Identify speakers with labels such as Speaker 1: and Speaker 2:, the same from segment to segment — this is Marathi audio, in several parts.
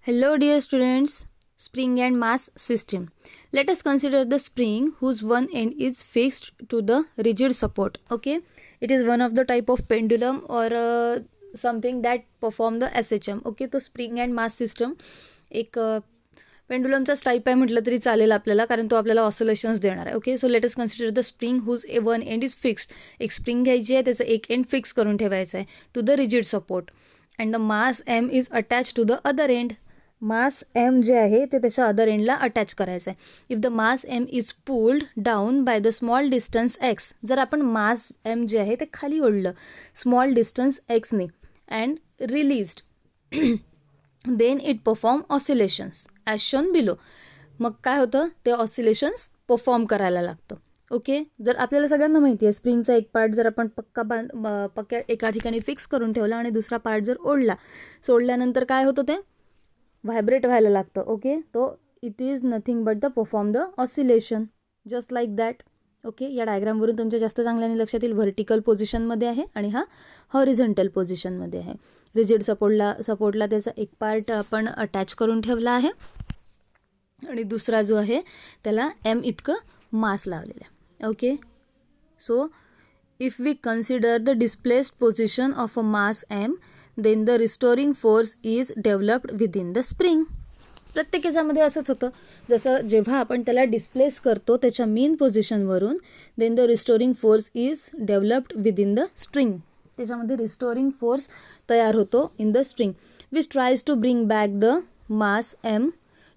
Speaker 1: Hello dear students, spring and mass system. Let us consider the spring whose one end is fixed to the rigid support. Okay, it is one of the type of pendulum or something that perform the SHM. Okay, तो spring and mass system एक पेंडुलमचाच टाईप आहे म्हटलं तरी चालेल आपल्याला, कारण तो आपल्याला ऑसिलेशन्स देणार आहे. Okay, so let us consider the spring whose one end is fixed. एक स्प्रिंग घ्यायची आहे, त्याचं एक एंड फिक्स करून ठेवायचं आहे to the rigid support and the mass m is attach to the other end. Mass m जे आहे ते त्याच्या अदर एंडला अटॅच करायचं आहे. If the mass m is pulled down by the small distance x, जर आपण मास एम जे आहे ते खाली ओढलं स्मॉल डिस्टन्स एक्सने and released, then it perform oscillations as shown below. मग काय होतं, ते ऑसिलेशन्स परफॉर्म करायला लागतं. ओके, जर आपल्याला सगळ्यांना माहिती आहे स्प्रिंगचा एक पार्ट जर आपण पक्क्या एका ठिकाणी फिक्स करून ठेवला आणि दुसरा पार्ट जर ओढला, सोडल्यानंतर काय होतं, ते व्हायब्रेट व्हायला लागतं. ओके, तो it is nothing but the perform the oscillation just like that. Okay, या डायग्रामवरून तुमच्या जास्त चांगल्याने लक्षात येईल. व्हर्टिकल पोझिशनमध्ये आहे आणि हा हॉरिझॉन्टल पोझिशनमध्ये आहे. रिजिड सपोर्टला त्याचा एक पार्ट आपण अटॅच करून ठेवला आहे आणि दुसरा जो आहे त्याला एम इतकं मास लावलेलं आहे. Okay, so if we consider the displaced position of a mass m, then the restoring force is developed within the spring. प्रत्येक याच्यामध्ये असंच होतं, जसं जेव्हा आपण त्याला डिस्प्लेस करतो त्याच्या मेन पोझिशनवरून, then the restoring force is developed within the string. त्याच्यामध्ये रिस्टोरिंग फोर्स तयार होतो in the string which tries to bring back the mass M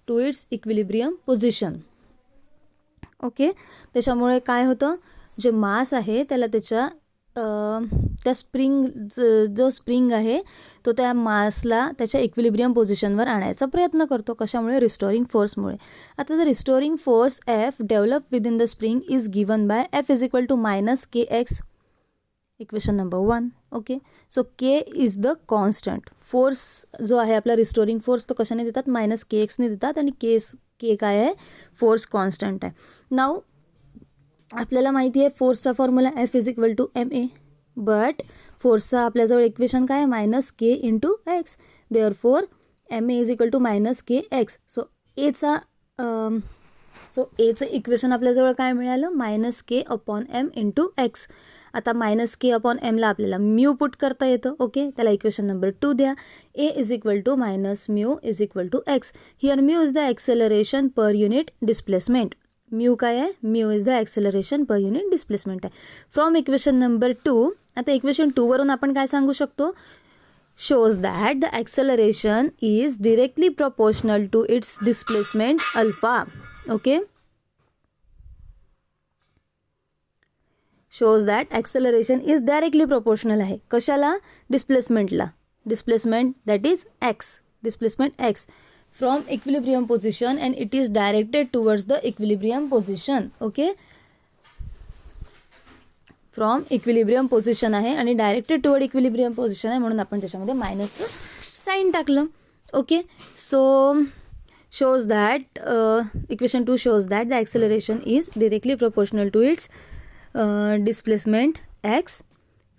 Speaker 1: to its equilibrium position. Okay, त्याच्यामुळे काय होतं, जे मास आहे त्याला त्या जो स्प्रिंग आहे तो त्या मासला त्याच्या इक्विलिब्रियम पोझिशनवर आणायचा प्रयत्न करतो. कशामुळे, रिस्टोरिंग फोर्समुळे. आता the restoring force F develop within the spring is given by F is equal to minus K x, equation number 1. Okay, so k is the constant. Force जो आहे आपला रिस्टोरिंग फोर्स तो कशाने देतात, मायनस के एक्सने देतात आणि के काय आहे, फोर्स कॉन्स्टंट आहे. नाऊ आपल्याला माहिती आहे फोर्सचा formula F is equal to M A, but फोर्सचा आपल्याजवळ इक्वेशन काय आहे, minus K into X. Therefore M A is equal to minus K X. So एचं इक्वेशन आपल्याजवळ काय मिळालं, minus K upon M into X. आता मायनस के अपॉन एमला आपल्याला म्यू पुट करता येतं. ओके, त्याला इक्वेशन नंबर 2 द्या. A is equal to minus mu is equal to X. Here mu is the acceleration per unit displacement. Mu काय आहे, mu is the acceleration per unit displacement आहे. फ्रॉम इक्वेशन नंबर 2, आता इक्वेशन 2 वरून आपण काय सांगू शकतो, shows that the acceleration is directly proportional to its displacement alpha. Okay, shows that acceleration is directly proportional आहे कशाला, डिस्प्लेसमेंटला. Displacement that is X, displacement X from equilibrium position and it is directed towards the equilibrium position. Okay, from equilibrium position आहे आणि डायरेक्टेड टुवर्ड इक्विलिब्रियम पोझिशन आहे, म्हणून आपण त्याच्यामध्ये मायनसचं साईन टाकलं. Okay, so shows that equation 2 shows that the acceleration is directly proportional to its displacement x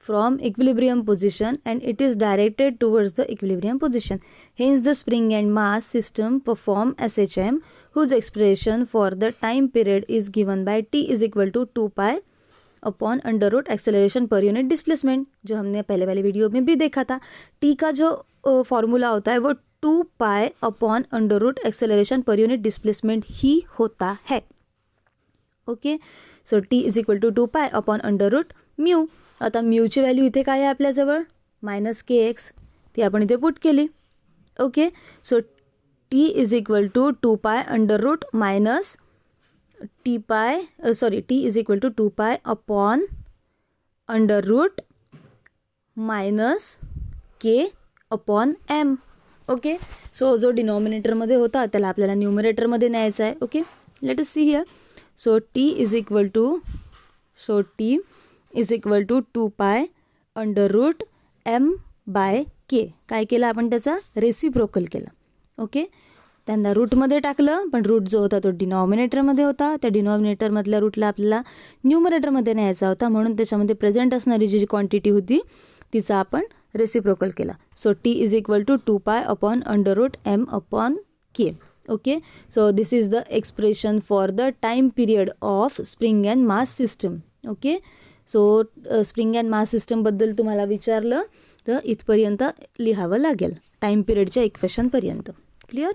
Speaker 1: from equilibrium position and it is directed towards the equilibrium position. Hence the spring and mass system perform SHM whose expression for the time period is given by t is equal to 2 pi upon under root acceleration per unit displacement, जो हमने पहले वाले वीडियो में भी देखा था. टी का जो फॉर्मूला होता है वो 2 pi upon under root acceleration per unit displacement ही होता है. Okay, so T is equal to 2 pi upon under route mu. आता म्यूची व्हॅल्यू इथे काय आहे आपल्याजवळ, मायनस के एक्स, ती आपण इथे पुट केली. Okay, so T is equal to 2 pi under root minus T is equal to 2 pi upon under root minus K upon M. Okay, so जो डिनॉमिनेटरमध्ये होता त्याला आपल्याला न्यूमरेटरमध्ये न्यायचा आहे. Okay, let us see here. So T is equal to 2 pi under root M by K. काय केलं आपण, त्याचा रेसिप्रोकल केला. ओके, त्यांना रूटमध्ये टाकलं, पण रूट जो होता तो डिनॉमिनेटरमध्ये होता. त्या डिनॉमिनेटरमधल्या रूटला आपल्याला न्यूमरेटरमध्ये न्यायचा होता, म्हणून त्याच्यामध्ये प्रेझेंट असणारी जी क्वांटिटी होती तिचा आपण रेसिप्रोकल केला. So T is equal to 2 pi upon √m/k. Okay, so this is the expression for the time period of spring and mass system. Okay, so spring and mass system बद्दल तुम्हाला विचारलं तर इथपर्यंत लिहावं लागेल टाइम पिरियडच्या इक्वेशन पर्यंत. क्लिअर.